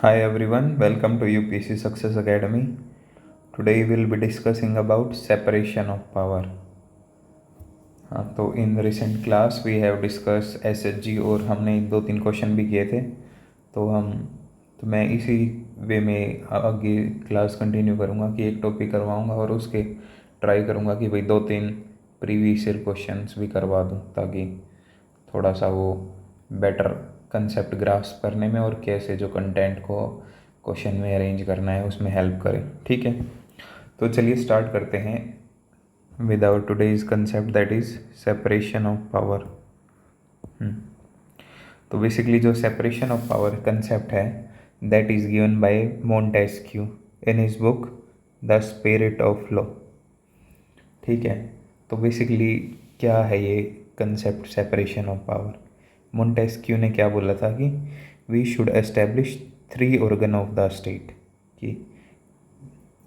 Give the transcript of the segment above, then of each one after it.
Hi everyone, welcome to UPC Success Academy. Today we will be discussing about separation of power. तो in recent class we have discuss SHG और हमने 2-3 question भी किए थे। तो मैं इसी वे में आगे क्लास कंटिन्यू करूँगा कि एक टॉपिक करवाऊँगा और उसके ट्राई करूँगा कि भाई 2-3 प्रीवियस ईयर क्वेश्चंस भी करवा दूँ ताकि थोड़ा सा वो बेटर कंसेप्ट ग्रास्प करने में और कैसे जो कंटेंट को क्वेश्चन में अरेंज करना है उसमें हेल्प करे। ठीक है, तो चलिए स्टार्ट करते हैं with our today's concept that is separation of power. तो बेसिकली जो सेपरेशन ऑफ पावर कंसेप्ट है that is given by Montesquieu in his book the spirit of law. ठीक है, तो बेसिकली क्या है ये concept separation of power. Montesquieu ने क्या बोला था कि we should establish 3 organ of the state. कि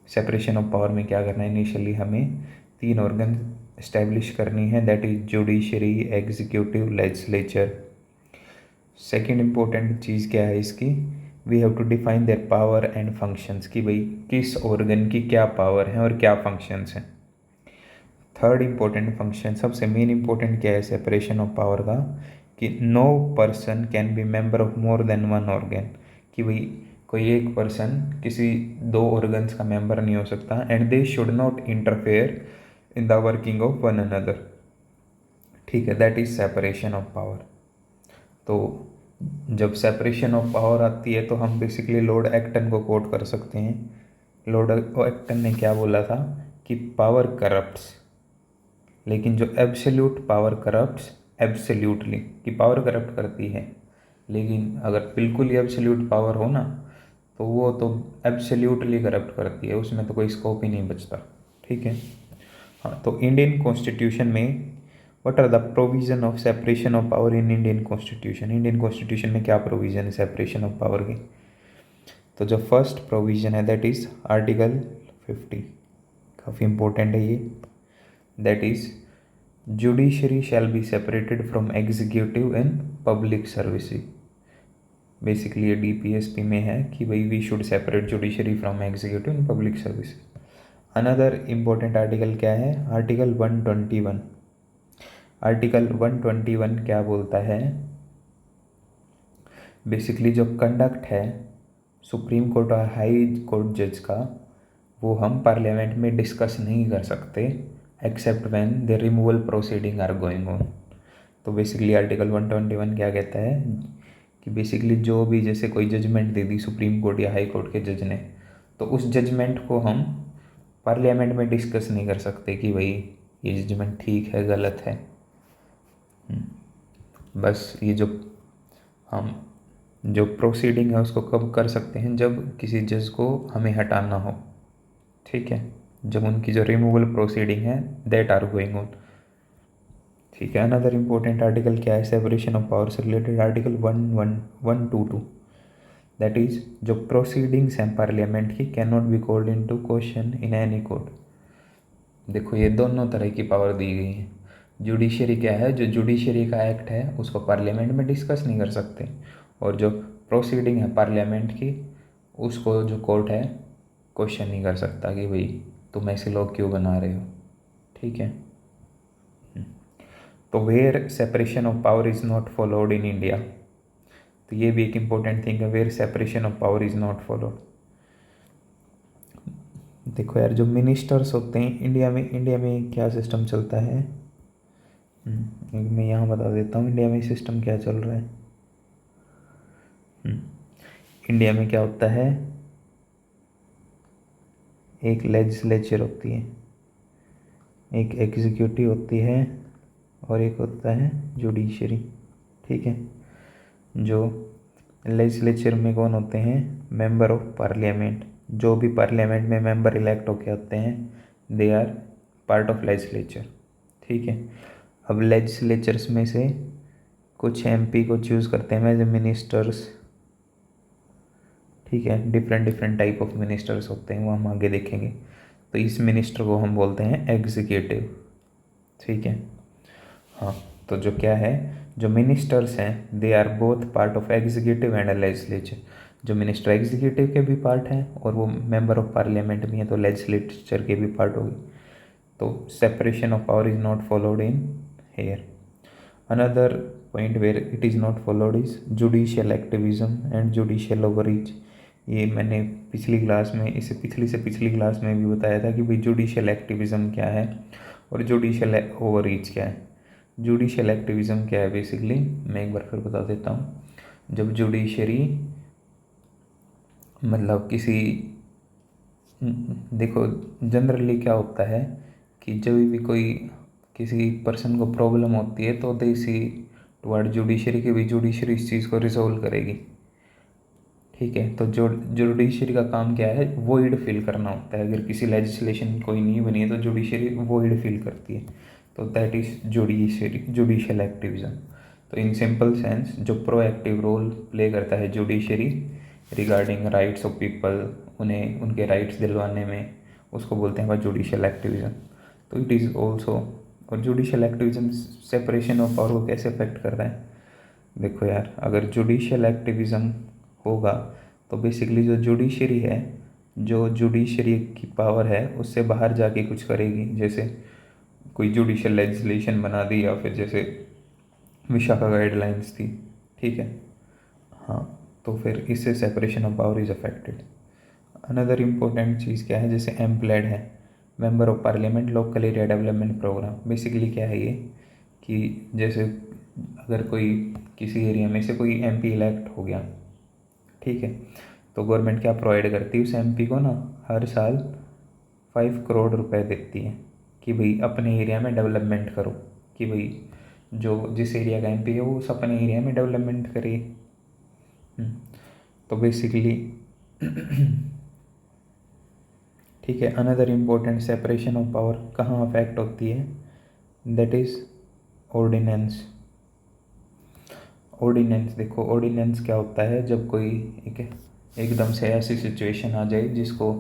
सेपरेशन ऑफ पावर में क्या करना है, इनिशियली हमें 3 ऑर्गन एस्टेब्लिश करनी है that is judiciary, executive, legislature. Second important चीज़ क्या है इसकी, we have to define their power and functions कि भाई किस ऑर्गन की क्या पावर है और क्या फंक्शंस हैं। थर्ड इम्पोर्टेंट फंक्शन, सबसे मेन इम्पोर्टेंट क्या है सेपरेशन ऑफ पावर का, कि no person can be member of more than one organ. कि भाई कोई एक पर्सन किसी 2 ऑर्गन्स का मेंबर नहीं हो सकता and they should not interfere in the working of one another. ठीक है, that is separation of power. तो जब सेपरेशन ऑफ पावर आती है तो हम बेसिकली लॉर्ड एक्टन को कोट कर सकते हैं। लॉर्ड एक्टन ने क्या बोला था कि पावर करप्ट्स, लेकिन जो एब्सोल्यूट पावर करप्ट्स एब्सोल्यूटली, कि पावर करप्ट करती है, लेकिन अगर बिल्कुल ही एब्सोल्यूट पावर हो ना तो वो तो एब्सोल्यूटली करप्ट करती है, उसमें तो कोई स्कोप ही नहीं बचता। ठीक है, हाँ, तो इंडियन कॉन्स्टिट्यूशन में what are the provision of separation of power in Indian constitution. Indian constitution में क्या प्रोविजन है सेपरेशन ऑफ पावर की। तो जो फर्स्ट प्रोविजन है दैट इज आर्टिकल 50, काफ़ी इंपॉर्टेंट है ये, that is judiciary shall be separated from executive and public services. Basically ये डीपीएसपी में है कि भाई we should separate judiciary from executive and public services. Another important article क्या है, आर्टिकल 121। आर्टिकल 121 क्या बोलता है, बेसिकली जो कंडक्ट है सुप्रीम कोर्ट और हाई कोर्ट जज का वो हम पार्लियामेंट में डिस्कस नहीं कर सकते except when the removal proceeding are going on. तो बेसिकली आर्टिकल 121 क्या कहता है कि बेसिकली जो भी जैसे कोई जजमेंट दे दी सुप्रीम कोर्ट या हाई कोर्ट के जज ने, तो उस जजमेंट को हम पार्लियामेंट में डिस्कस नहीं कर सकते कि भाई ये जजमेंट ठीक है गलत है। बस ये जो हम जो प्रोसीडिंग है उसको कब कर सकते हैं, जब किसी जज को हमें हटाना हो। ठीक है, जब उनकी जो रिमूवल प्रोसीडिंग है दैट आर गोइंग ऑन। ठीक है, अनदर इम्पोर्टेंट आर्टिकल क्या है सेपरेशन ऑफ पावर से रिलेटेड, आर्टिकल 122 दैट इज जो प्रोसीडिंग्स हैं पार्लियामेंट की can not be called into question in any court. देखो ये दोनों तरह की पावर दी गई है। जुडिशरी क्या है, जो जुडिशरी का एक्ट है उसको पार्लियामेंट में डिस्कस नहीं कर सकते, और जो प्रोसीडिंग है पार्लियामेंट की उसको जो कोर्ट है क्वेश्चन नहीं कर सकता कि भाई तुम ऐसे लोग क्यों बना रहे हो। ठीक है, तो where separation of power is not followed in India, तो ये भी एक इम्पोर्टेंट थिंग है, where separation of power is not followed. देखो यार जो मिनिस्टर्स होते हैं इंडिया में क्या सिस्टम चलता है, मैं यहाँ बता देता हूँ इंडिया में सिस्टम क्या चल रहा है। इंडिया में क्या होता है, एक लेजिस्लेचर होती है, एक एग्जीक्यूटिव होती है और एक होता है जुडिशरी। ठीक है, जो लेजिस्लेचर में कौन होते हैं, मेंबर ऑफ पार्लियामेंट, जो भी पार्लियामेंट में मेंबर इलेक्ट होके आते हैं they are part of legislature. ठीक है, अब लेजिस्लेचर्स में से कुछ एमपी को चूज़ करते हैं एज मिनिस्टर्स। ठीक है, डिफरेंट टाइप ऑफ मिनिस्टर्स होते हैं वो हम आगे देखेंगे। तो इस मिनिस्टर को हम बोलते हैं एग्जीक्यूटिव। ठीक है, हाँ, तो जो क्या है जो मिनिस्टर्स हैं they are both part of executive and legislature. जो मिनिस्टर एग्जीक्यूटिव के भी पार्ट हैं और वो मेंबर ऑफ पार्लियामेंट भी हैं, तो लेजिस्लेचर के भी पार्ट होगी। तो separation of power is not followed in here. Another point where it is not followed is judicial activism and judicial overreach. ये मैंने पिछली क्लास में, इससे पिछली क्लास में भी बताया था कि भाई जुडिशियल एक्टिविज्म क्या है और जुडिशियल ओवररीच क्या है। जुडिशियल एक्टिविज्म क्या है बेसिकली, मैं एक बार फिर बता देता हूँ। जब जुडिशरी मतलब किसी, देखो जनरली क्या होता है कि जब भी कोई किसी पर्सन को प्रॉब्लम होती है तो दे सी टुवर्ड जुडिशरी के भी जुडिशरी इस चीज़ को रिजोल्व करेगी। ठीक है, तो जो जुडिशरी का काम क्या है, वोइड फिल करना होता है। अगर किसी लेजिस्लेशन कोई नहीं बनी है तो जुडिशरी वोइड फिल करती है, तो दैट इज जुडिशियल एक्टिविज्म। तो इन सिंपल सेंस जो प्रोएक्टिव रोल प्ले करता है judiciary regarding rights of people, उन्हें उनके राइट्स दिलवाने में, उसको बोलते हैं जुडिशियल एक्टिविज्म। तो इट इज़ ऑल्सो, और judicial activism separation of power को कैसे अफेक्ट कर रहा है। देखो यार, अगर जुडिशियल एक्टिविज्म होगा तो बेसिकली जो जुडिशरी है, जो जुडिशरी की पावर है उससे बाहर जाके कुछ करेगी। जैसे कोई जुडिशियल लेजिस्लेशन बना दी या फिर जैसे विशाखा गाइडलाइंस थी, ठीक है, हाँ, तो फिर इससे separation of power is affected. Another important चीज़ क्या है, जैसे एम्प्लॉयड है, member of parliament local area development programme. Basically क्या है ये कि जैसे अगर कोई किसी एरिया में से कोई एमपी इलेक्ट हो गया, ठीक है, तो गवर्नमेंट क्या प्रोवाइड करती है उस एमपी को ना, हर साल 5 करोड़ रुपए देती है कि भाई अपने एरिया में डेवलपमेंट करो, कि भाई जो जिस एरिया का एमपी है वो उस अपने एरिया में डेवलपमेंट करे। तो बेसिकली ठीक है। Another important separation of power कहाँ अफेक्ट होती है, दैट इज ऑर्डिनेंस। ऑर्डिनेंस, देखो ऑर्डिनेंस क्या होता है, जब कोई एकदम से ऐसी सिचुएशन आ जाए जिसको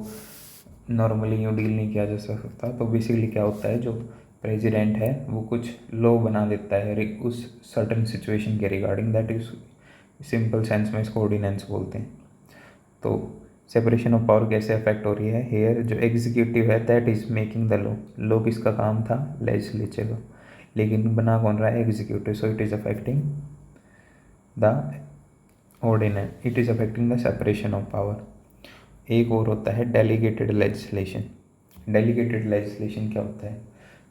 नॉर्मली यूँ डील नहीं किया जा सकता, तो बेसिकली क्या होता है, जो प्रेसिडेंट है वो कुछ लॉ बना देता है उस सर्टन सिचुएशन के regarding, that is simple sense में इसको ऑर्डिनेंस बोलते हैं। तो सेपरेशन ऑफ पावर कैसे अफेक्ट हो रही है हेयर, जो एग्जीक्यूटिव है that is making the law, law किसका काम था, लेजिस्लेचर का, लेकिन बना कौन रहा है, executive. So it is affecting the ordinance, it is affecting the separation of power. एक और होता है डेलीगेटेड लेजिस्लेशन। डेलीगेटेड लेजिस्लेशन क्या होता है,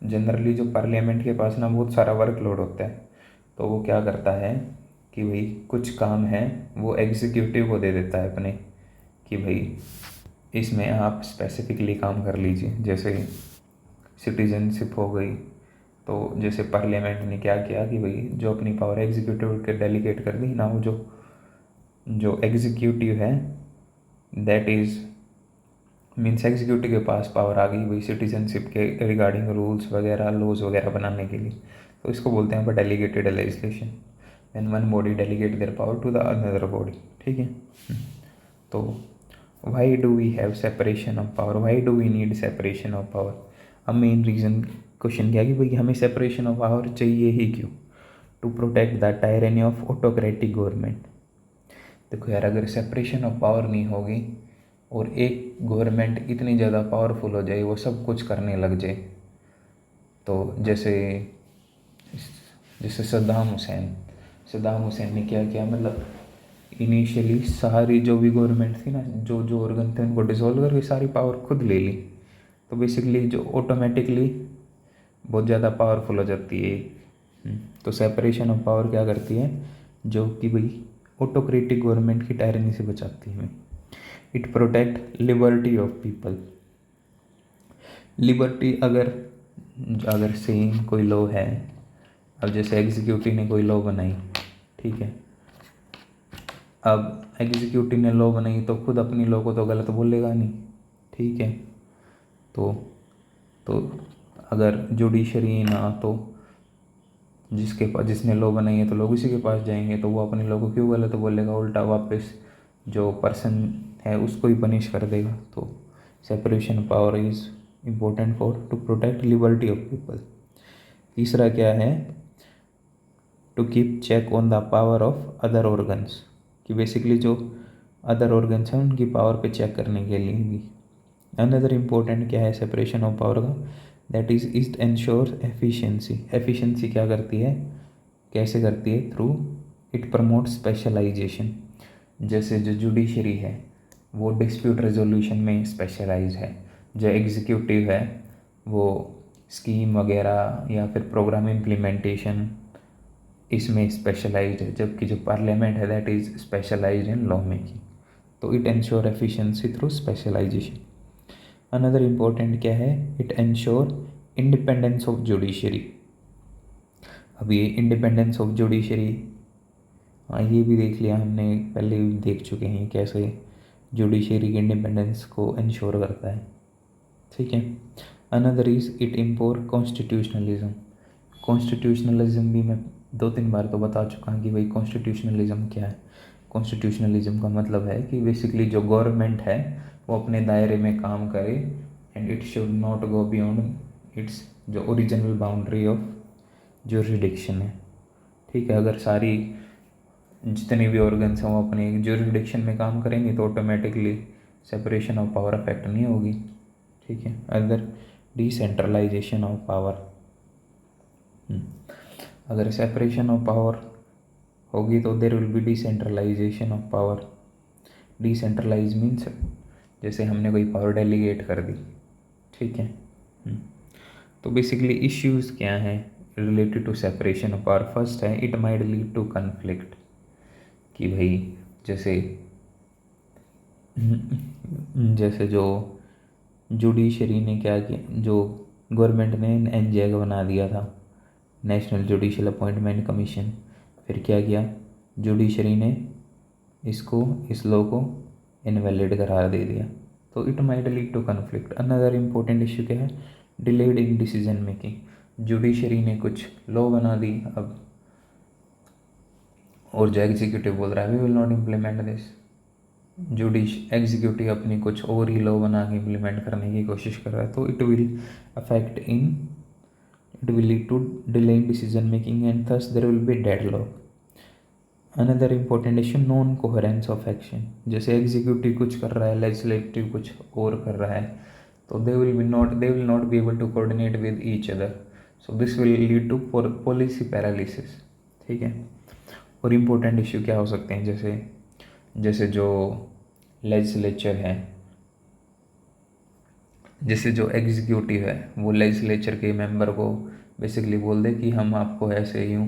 जनरली जो पार्लियामेंट के पास ना बहुत सारा वर्कलोड होता है, तो वो क्या करता है कि भाई कुछ काम है वो एग्जीक्यूटिव को दे देता है अपने, कि भाई इसमें आप स्पेसिफिकली काम कर लीजिए। जैसे सिटीजनशिप हो गई, तो जैसे पार्लियामेंट ने क्या किया कि भाई जो अपनी पावर एग्जीक्यूटिव के डेलीगेट कर दी ना, वो जो एग्जीक्यूटिव है दैट इज़ मीन्स एग्जीक्यूटिव के पास पावर आ गई भाई सिटीजनशिप के रिगार्डिंग रूल्स वगैरह लॉज वगैरह बनाने के लिए, तो इसको बोलते हैं delegated legislation. When one body delegate their power to the another body, ठीक है। तो why do we have separation of power, why do we need separation of power. अब मेन रीज़न क्वेश्चन क्या कि भाई हमें सेपरेशन ऑफ पावर चाहिए ही क्यों, to protect the tyranny of autocratic government. देखो यार, अगर सेपरेशन ऑफ पावर नहीं होगी और एक गवर्नमेंट इतनी ज़्यादा पावरफुल हो जाए, वो सब कुछ करने लग जाए, तो जैसे जैसे सद्दाम हुसैन ने क्या किया, मतलब इनिशियली सारी जो भी गवर्नमेंट थी ना, जो जो ऑर्गन थे उनको डिसॉल्व करके सारी पावर खुद ले ली, तो बेसिकली जो ऑटोमेटिकली बहुत ज़्यादा पावरफुल हो जाती है। तो सेपरेशन ऑफ पावर क्या करती है, जो कि भाई ऑटोक्रेटिक गवर्नमेंट की टायरनी से बचाती है। It protect liberty of people. Liberty, अगर अगर सेम कोई लॉ है, अब जैसे एग्जीक्यूटिव ने कोई लॉ बनाई, ठीक है, अब एग्जीक्यूटिव ने लॉ बनाई तो खुद अपनी लॉ को तो गलत बोलेगा नहीं, ठीक है। तो अगर जुडिशरी ना, तो जिसके पास जिसने लॉ बनाई है तो लोग उसी के पास जाएंगे, तो वो अपनी लॉ को क्यों गलत बोलेगा, उल्टा वापस जो पर्सन है उसको ही पनिश कर देगा। तो separation power is important for to protect liberty of people. तीसरा क्या है, to keep check on the power of other organs, कि बेसिकली जो अदर ऑर्गन्स हैं उनकी पावर पे चेक करने के लिए भी। अनदर इम्पोर्टेंट क्या है सेपरेशन ऑफ पावर का, that is it ensure efficiency. Efficiency क्या करती है, कैसे करती है, थ्रू इट प्रमोट स्पेशलाइजेशन। जैसे जो जुडिशरी है वो डिस्प्यूट रेजोल्यूशन में स्पेशलाइज है, जो एग्जीक्यूटिव है वो स्कीम वगैरह या फिर प्रोग्राम इम्प्लीमेंटेशन इसमें स्पेशलाइज्ड है, जबकि जो पार्लियामेंट है that is specialised in law making. तो it ensure efficiency through specialisation. Another important क्या है, it ensure independence of judiciary. अब ये इंडिपेंडेंस ऑफ जुडिशरी, हाँ ये भी देख लिया हमने, पहले भी देख चुके हैं कैसे जुडिशरी के इंडिपेंडेंस को इंश्योर करता है, ठीक है। Another is it import constitutionalism. Constitutionalism भी मैं 2-3 बार तो बता चुका हूँ कि भाई कॉन्स्टिट्यूशनलिज्म क्या है। कॉन्स्टिट्यूशनलिज्म का मतलब है कि बेसिकली जो गवर्नमेंट है वो अपने दायरे में काम करे and it should not go beyond it's जो ओरिजिनल बाउंड्री ऑफ जुरिडिक्शन है, ठीक है। अगर सारी जितने भी ऑर्गन्स हैं वो अपने जुरिडिक्शन में काम करेंगे तो automatically separation of power affect नहीं होगी, ठीक है। अदर डिसेंट्रलाइजेशन ऑफ पावर, अगर सेपरेशन ऑफ पावर होगी तो there will be decentralization of power. Decentralize means जैसे हमने कोई पावर डेलीगेट कर दी, ठीक है। तो बेसिकली इश्यूज़ क्या हैं related to separation of power. First है it might lead to conflict, कि भाई जैसे जो जुडिशरी ने क्या किया, जो गवर्नमेंट ने एनजेग बना दिया था, नेशनल जुडिशल अपॉइंटमेंट कमीशन, फिर क्या किया जुडिशरी ने इस लॉ को इनवैलिड करार दे दिया, तो it might lead to conflict. Another important issue क्या है, delayed in decision making. Judiciary ने कुछ लॉ बना दी अब, और जो एग्जीक्यूटिव बोल रहा है we will not implement this, executive अपनी कुछ और ही लॉ बना के इम्प्लीमेंट करने की कोशिश कर रहा है, तो it will lead to delay in decision making and thus there will be deadlock. Another important issue, non coherence of action। जैसे एग्जीक्यूटिव कुछ कर रहा है, लेजिस्लेटिव कुछ और कर रहा है, तो they will not be able to coordinate with each other, so this will lead to policy paralysis, ठीक है। और इम्पोर्टेंट इशू क्या हो सकते हैं, जैसे जो लेजिस्लेचर है, जैसे जो एग्जीक्यूटिव है वो लेजिस्लेचर के मेंबर को बेसिकली बोल दे कि हम आपको ऐसे यूँ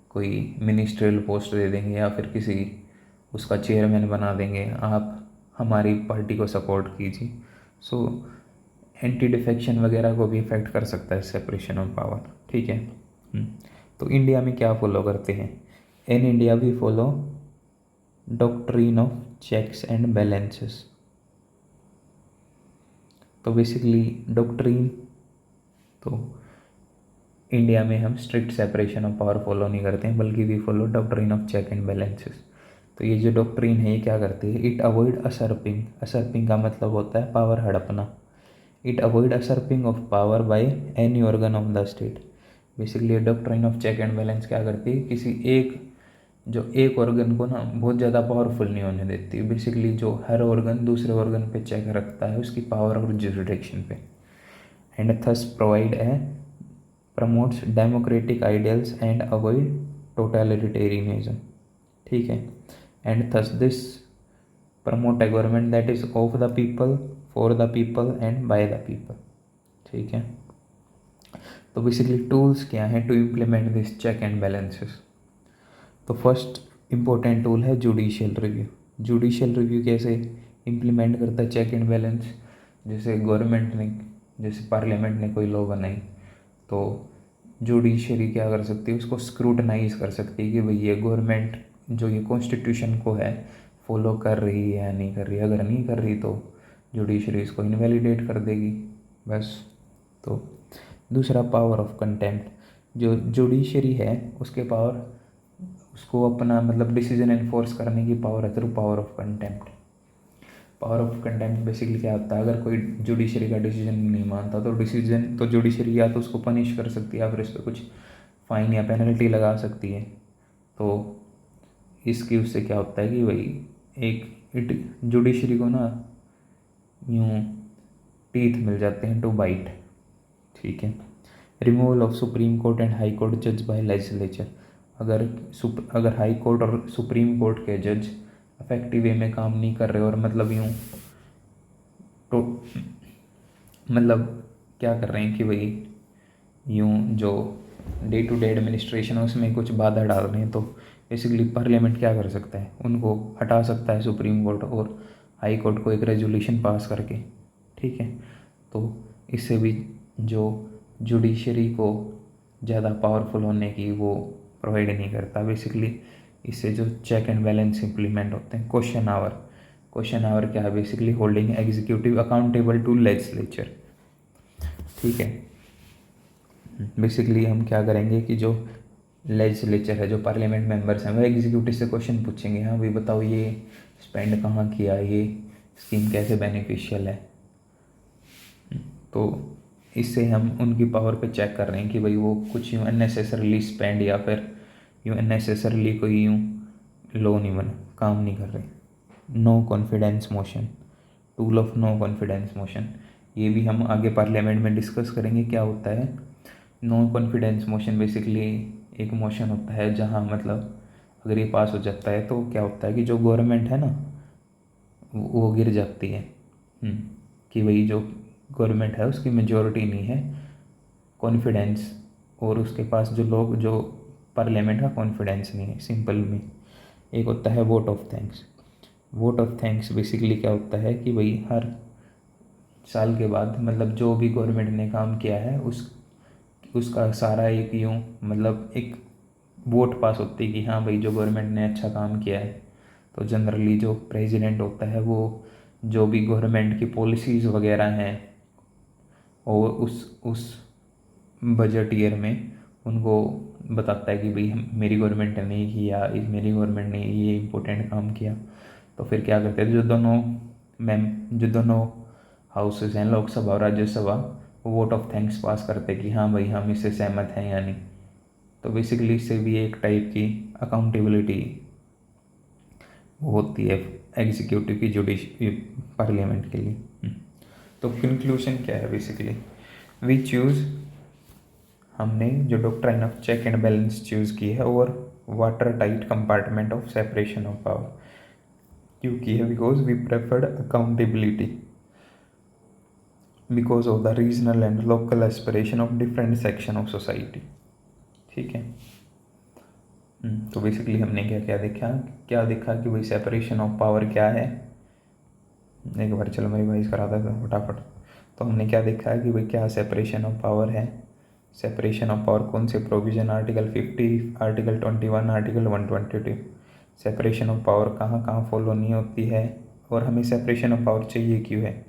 कोई मिनिस्ट्रियल पोस्ट दे देंगे या फिर किसी उसका चेयरमैन बना देंगे, आप हमारी पार्टी को सपोर्ट कीजिए। सो एंटी डिफेक्शन वगैरह को भी इफेक्ट कर सकता है सेपरेशन ऑफ पावर, ठीक है। तो इंडिया में क्या फॉलो करते हैं, in India we follow doctrine of checks and balances. So basically doctrine, तो इंडिया में हम strict separation of power follow नहीं करते हैं, बल्कि we follow doctrine of check and balances. तो ये जो डॉक्ट्रिन है ये क्या करती है, इट अवॉइड असर्पिंग। असर्पिंग का मतलब होता है पावर हड़पना। It avoid usurping of power by any organ of the state. Basically doctrine of check and balance क्या करती है, किसी एक ऑर्गन को ना बहुत ज़्यादा पावरफुल नहीं होने देती। बेसिकली जो हर ऑर्गन दूसरे ऑर्गन पे चेक रखता है उसकी पावर और जुरिडिक्शन पे, and thus promotes democratic ideals and avoid totalitarianism, ठीक है। And thus this promote a government that is of the people, for the people and by the people, ठीक है। तो बेसिकली टूल्स क्या हैं to implement this check and balances. तो first important tool है judicial review. Judicial review कैसे implement करता है चेक एंड बैलेंस, जैसे पार्लियामेंट ने कोई लॉ बनाई तो जुडिशरी क्या कर सकती है, उसको स्क्रूटनाइज कर सकती है कि भाई ये गवर्नमेंट जो ये कॉन्स्टिट्यूशन को है फॉलो कर रही है या नहीं कर रही। अगर नहीं कर रही तो जुडिशरी इसको इनवैलिडेट कर देगी, बस। तो दूसरा पावर ऑफ कंटेम्प्ट, जो जुडिशरी है उसके पावर, उसको अपना मतलब डिसीजन एनफोर्स करने की पावर है through power of contempt. Power of contempt basically क्या होता है, अगर कोई जुडिशरी का डिसीजन नहीं मानता तो जुडिशरी या तो उसको पनिश कर सकती है या फिर इस पर कुछ फाइन या पेनल्टी लगा सकती है, तो इसकी उससे क्या होता है कि भाई एक जुडिशरी को ना यूँ टीथ मिल जाते हैं टू बाइट। ठीक है। Removal of supreme court and high court जज बाय लेजिस्लेचर। अगर हाई कोर्ट और सुप्रीम कोर्ट के जज इफेक्टिव वे में काम नहीं कर रहे और मतलब यूँ तो मतलब क्या कर रहे हैं कि भाई यूँ जो डे टू डे एडमिनिस्ट्रेशन है उसमें कुछ बाधा डाल रहे हैं, तो बेसिकली पार्लियामेंट क्या कर सकता है, उनको हटा सकता है सुप्रीम कोर्ट और हाई कोर्ट को एक रेजोल्यूशन पास करके। ठीक है। तो इससे भी जो जुडिशरी को ज़्यादा पावरफुल होने की वो प्रोवाइड नहीं करता। बेसिकली इससे जो चेक एंड बैलेंस इम्प्लीमेंट होते हैं। क्वेश्चन आवर क्या है, basically holding executive accountable to legislature. ठीक है। बेसिकली हम क्या करेंगे कि जो लेजिस्लेचर है, जो पार्लियामेंट मेंबर्स हैं, वो एग्जीक्यूटिव से क्वेश्चन पूछेंगे, हाँ भाई बताओ ये स्पेंड कहाँ किया, ये स्कीम कैसे बेनिफिशियल है। तो इससे हम उनकी पावर पे चेक कर रहे हैं कि भाई वो कुछ यूँ अननेसेसरली स्पेंड या फिर यूँ अननेसेसरली कोई यूँ लो नहीं बना, काम नहीं कर रहे। No confidence motion, tool of no confidence motion, ये भी हम आगे पार्लियामेंट में डिस्कस करेंगे क्या होता है। नो कॉन्फिडेंस मोशन बेसिकली एक मोशन होता है जहाँ मतलब अगर ये पास हो जाता है तो क्या होता है कि जो गवर्नमेंट है ना वो गिर जाती है। कि भाई जो गवर्नमेंट है उसकी मेजॉरिटी नहीं है, कॉन्फिडेंस, और उसके पास जो लोग जो पार्लियामेंट का कॉन्फिडेंस नहीं है। सिंपल में एक होता है vote of thanks. Vote of thanks basically क्या होता है कि भाई हर साल के बाद मतलब जो भी गवर्नमेंट ने काम किया है उसका सारा एक यूँ मतलब एक वोट पास होती है कि हाँ भाई जो गवर्नमेंट ने अच्छा काम किया है। तो जनरली जो प्रेसिडेंट होता है वो जो भी गवर्नमेंट की पॉलिसीज़ वगैरह हैं और उस बजट ईयर में उनको बताता है कि भाई मेरी गवर्नमेंट ने नहीं किया, इस मेरी गवर्नमेंट ने ये इम्पोर्टेंट काम किया। तो फिर क्या करते हैं, जो दोनों हाउसेस हैं, लोकसभा और राज्यसभा, वो वोट ऑफ थैंक्स पास करते हैं कि हाँ भाई हम इससे सहमत हैं या नहीं। तो बेसिकली इससे भी एक टाइप की अकाउंटेबिलिटी होती है एग्जीक्यूटिव की पार्लियामेंट के लिए। तो कंक्लूजन क्या है, बेसिकली वी चूज़, हमने जो doctrine of check and balance choose की है और water tight compartment of separation of power क्यों की है, because we preferred accountability because of the regional and local aspiration of different section of society. ठीक है। तो बेसिकली हमने क्या देखा कि भाई सेपरेशन ऑफ पावर क्या है। एक बार चलो मैं रिवाइज करा था फटाफट। तो हमने क्या देखा है कि भाई क्या सेपरेशन ऑफ पावर है। सेपरेशन ऑफ पावर कौन से provision, article 50, article 21, article 122। Separation of power कहाँ कहाँ फॉलो नहीं होती है और हमें सेपरेशन ऑफ पावर चाहिए क्यों है।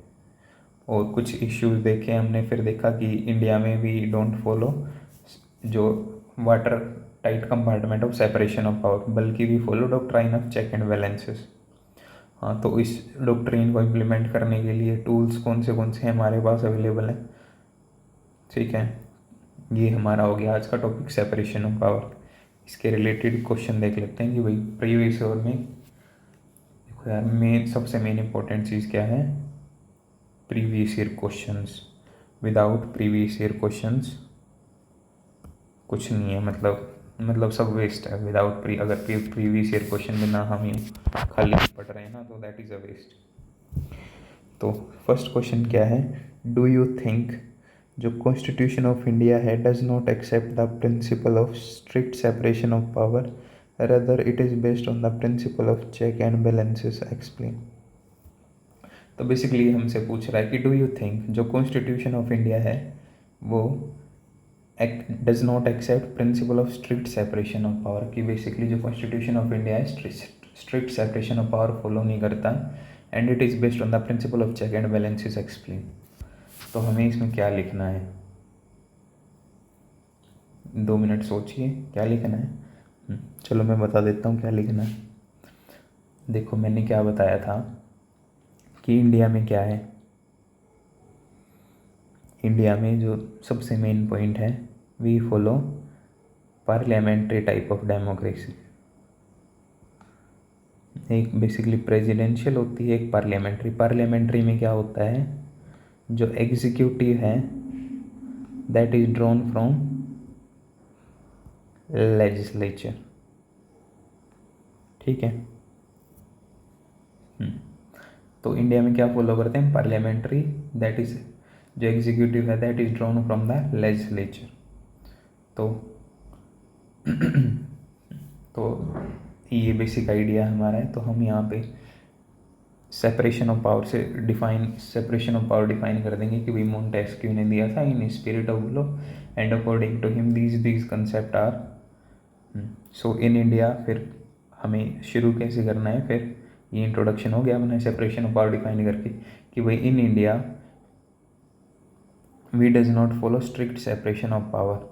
और कुछ इश्यूज देखे हमने, फिर देखा कि इंडिया में भी डोंट फॉलो जो water tight compartment of separation of power, बल्कि भी follow doctrine of check and balances. हाँ, तो इस डॉक्ट्रिन को इम्प्लीमेंट करने के लिए टूल्स कौन से हमारे पास अवेलेबल हैं। ठीक है। ये हमारा हो गया आज का टॉपिक सेपरेशन ऑफ पावर। इसके रिलेटेड क्वेश्चन देख लेते हैं कि भाई प्रीवियस ईयर में देखो यार, सबसे मेन इंपॉर्टेंट चीज़ क्या है, previous year questions. Without previous year questions कुछ नहीं है, मतलब सब वेस्ट है। विदाउट अगर प्रीवियस ईयर क्वेश्चन बिना हम ही खाली पढ़ रहे हैं ना, तो दैट इज़ अ वेस्ट। तो फर्स्ट क्वेश्चन क्या है, डू यू थिंक जो कॉन्स्टिट्यूशन ऑफ इंडिया है does not accept the principle of strict separation of power, rather it is based on the principle of check and balances, explain। तो basically हमसे पूछ रहा है कि डू यू थिंक जो constitution of India है वो does not accept principle of strict separation of power, कि बेसिकली जो कॉन्स्टिट्यूशन ऑफ इंडिया है strict separation of power follow नहीं करता, and it is based on the principle of check and balances, explain. तो हमें इसमें क्या लिखना है, 2 मिनट सोचिए क्या लिखना है। चलो मैं बता देता हूँ क्या लिखना है। देखो मैंने क्या बताया था कि इंडिया में क्या है, इंडिया में जो सबसे मेन पॉइंट है, we follow parliamentary type of democracy. एक बेसिकली प्रेसिडेंशियल होती है, एक पार्लियामेंट्री। पार्लियामेंट्री में क्या होता है, जो एग्जीक्यूटिव है that is drawn from legislature. ठीक है। तो इंडिया में क्या फॉलो करते हैं, पार्लियामेंट्री, दैट इज जो एग्जीक्यूटिव है that is drawn from the legislature. तो तो ये बेसिक आइडिया हमारा है। तो हम यहाँ पे सेपरेशन ऑफ पावर से सेपरेशन ऑफ पावर डिफाइन कर देंगे कि भाई मोंटेस्क्यू ने दिया था in spirit of law and according to him these concept are. So in India फिर हमें शुरू कैसे करना है, फिर ये इंट्रोडक्शन हो गया हमने सेपरेशन ऑफ पावर डिफाइन करके कि भाई in India we does not follow strict separation of power,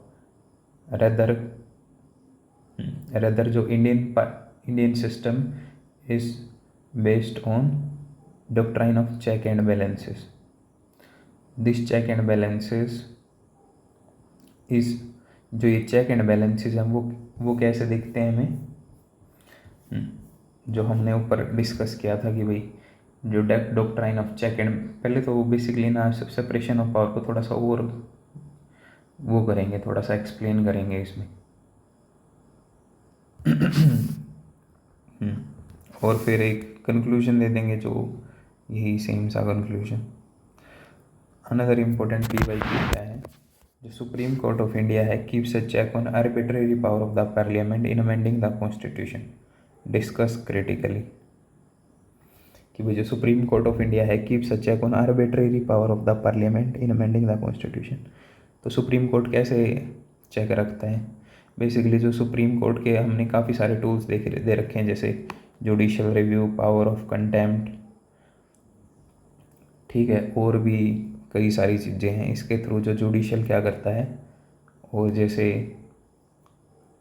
rather जो Indian system is based on doctrine of check and balances. This check and balances is, जो ये check and balances हैं वो कैसे दिखते हैं हमें, जो हमने ऊपर डिस्कस किया था कि भाई जो डॉक्ट्राइन ऑफ चेक एंड, पहले तो वो बेसिकली ना सेपरेशन ऑफ पावर को थोड़ा सा और वो करेंगे, थोड़ा सा एक्सप्लेन करेंगे इसमें। और फिर एक कंक्लूजन दे देंगे जो यही सेम सा कंक्लूजन। अनदर इम्पोर्टेंट PYQ क्या है, जो सुप्रीम कोर्ट ऑफ इंडिया है keeps a check on arbitrary power of the parliament in amending the constitution, discuss critically. कि भाई जो सुप्रीम कोर्ट ऑफ इंडिया है keeps a check on arbitrary power of the parliament in amending the constitution. तो supreme court कैसे check रखता है, basically जो supreme court के हमने काफ़ी सारे टूल्स दे रखे हैं, जैसे judicial review, power of contempt, ठीक है, और भी कई सारी चीज़ें हैं इसके थ्रू जो जुडिशियल क्या करता है। और जैसे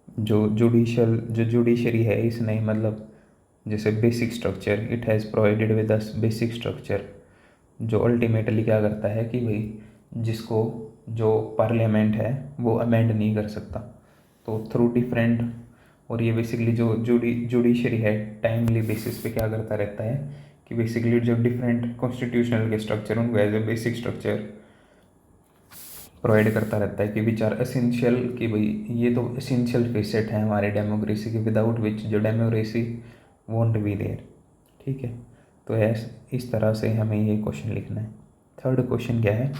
जो जुडिशरी है इसने मतलब जैसे basic structure, it has provided with us basic structure, जो अल्टीमेटली क्या करता है कि भाई जिसको जो पार्लियामेंट है वो अमेंड नहीं कर सकता। तो थ्रू डिफरेंट, और ये बेसिकली जो जुडिशरी है टाइमली बेसिस पे क्या करता रहता है कि बेसिकली जो डिफरेंट कॉन्स्टिट्यूशनल के स्ट्रक्चर उनको as a basic structure provide करता रहता है कि विच आर एसेंशियल, कि भाई ये तो एसेंशियल फेसेट है हमारे डेमोक्रेसी के, विदाउट विच जो डेमोक्रेसी वोंट बी देयर। ठीक है। तो इस तरह से हमें ये क्वेश्चन लिखना है। थर्ड क्वेश्चन क्या है,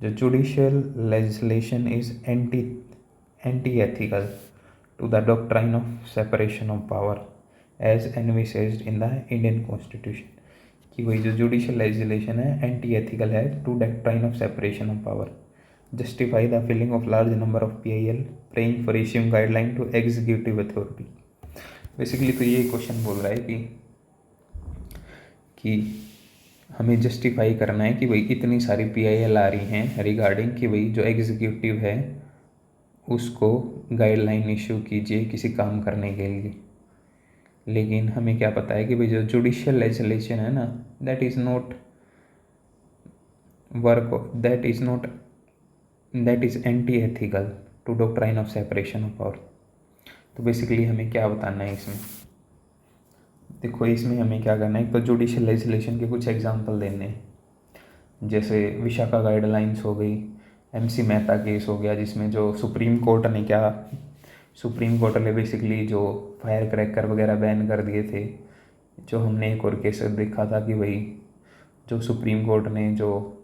जो judicial legislation is anti ethical to the doctrine of separation of power as envisaged in the Indian constitution. कि वही जो जुडिशियल लेजिस्लेशन है एंटी एथिकल है to doctrine of separation of power, justify the filling of large number of PIL, praying for issuing guideline to executive authority. Basically तो ये question बोल रहा है कि हमें जस्टिफाई करना है कि भाई इतनी सारी PIL आ रही हैं रिगार्डिंग कि भाई जो एग्जीक्यूटिव है उसको गाइडलाइन इशू कीजिए किसी काम करने के लिए। लेकिन हमें क्या पता है कि भाई जो जुडिशियल लेजिस्लेशन है ना, that is anti ethical to doctrine of separation of power. तो बेसिकली हमें क्या बताना है इसमें, देखो इसमें हमें क्या करना है, एक तो जुडिशियल लेजिस्लेशन के कुछ एग्जांपल देने हैं, जैसे विशाखा गाइडलाइंस हो गई, MC मेहता केस हो गया, जिसमें जो सुप्रीम कोर्ट ने बेसिकली जो फायर क्रैकर वगैरह बैन कर दिए थे। जो हमने एक और केस देखा था कि भाई जो सुप्रीम कोर्ट ने जो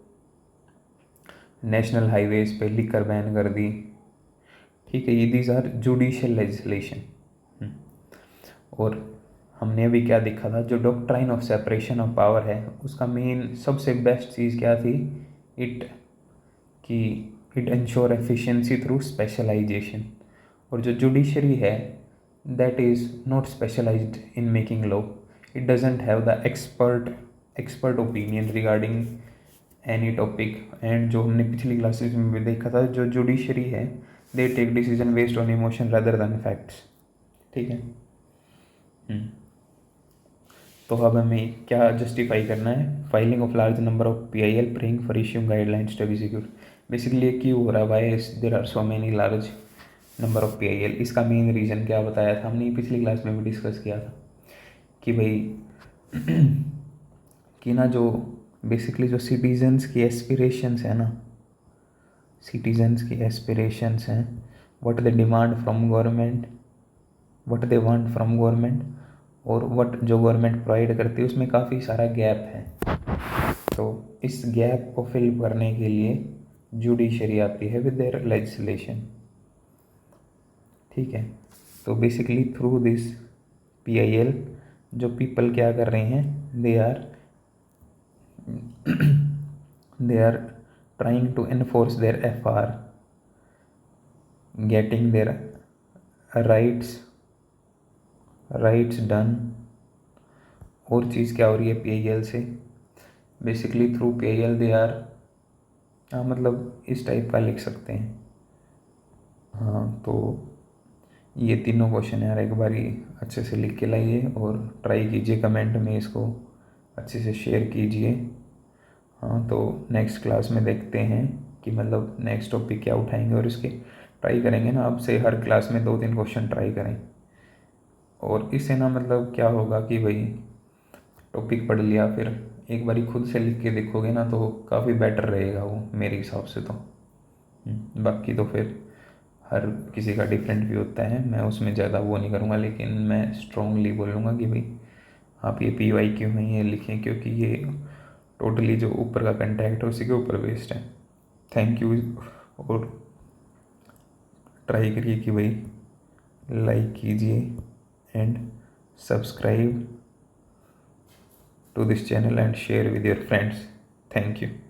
नेशनल हाईवेज पे लिकर बैन कर दी। ठीक है, ये दीज आर जुडिशियल लेजिस्लेशन। और हमने अभी क्या देखा था, जो doctrine of separation of power है उसका मेन सबसे बेस्ट चीज़ क्या थी, it ensure efficiency through specialization. और जो जुडिशरी है that is not specialized in making law, it doesn't have the expert opinion regarding any topic. And जो हमने पिछली क्लासेस में भी देखा था, जो जुडिशरी है they take decision based on emotion rather than facts. ठीक है। तो अब हमें क्या जस्टिफाई करना है, filing of large number of PIL, praying for issuing guidelines to execute. Basically क्यों हो रहा है, why there are so many large number of PIL, इसका मेन रीज़न क्या बताया था हमने पिछली क्लास में भी डिस्कस किया था कि भाई कि ना जो बेसिकली जो सिटीजन्स की एस्पिरेशंस है ना, सिटीजन्स की एस्पिरेशंस हैं, what they demand from government, what they want from government, और व्हाट जो गवर्नमेंट प्रोवाइड करती है उसमें काफ़ी सारा गैप है। तो इस गैप को फिल करने के लिए जुडिशरी आती है विद देयर लेजिस्लेशन। ठीक है, तो बेसिकली थ्रू दिस PIL जो पीपल क्या कर रहे हैं, they are trying to enforce their FR, getting their rights done। और चीज़ क्या हो रही है PIL से, basically through PIL they are, हाँ मतलब इस टाइप का लिख सकते हैं। हाँ, तो ये तीनों क्वेश्चन यार एक बारी अच्छे से लिख के लाइए और ट्राई कीजिए, कमेंट में इसको अच्छे से शेयर कीजिए। हाँ, तो नेक्स्ट क्लास में देखते हैं कि मतलब नेक्स्ट टॉपिक क्या उठाएंगे, और इसके ट्राई करेंगे ना, अब से हर क्लास में 2-3 क्वेश्चन ट्राई करें। और इससे ना मतलब क्या होगा कि भाई टॉपिक पढ़ लिया, फिर एक बारी खुद से लिख के देखोगे ना तो काफ़ी बेटर रहेगा वो मेरे हिसाब से तो। बाकी तो फिर हर किसी का डिफरेंट व्यू होता है, मैं उसमें ज़्यादा वो नहीं करूँगा, लेकिन मैं स्ट्रांगली बोलूँगा कि भाई आप ये PYQ में ये लिखें, क्योंकि ये टोटली जो ऊपर का कंटेंट है उसी के ऊपर बेस्ड है। थैंक यू, और ट्राई करिए कि भाई लाइक कीजिए and subscribe to this channel and share with your friends. Thank you.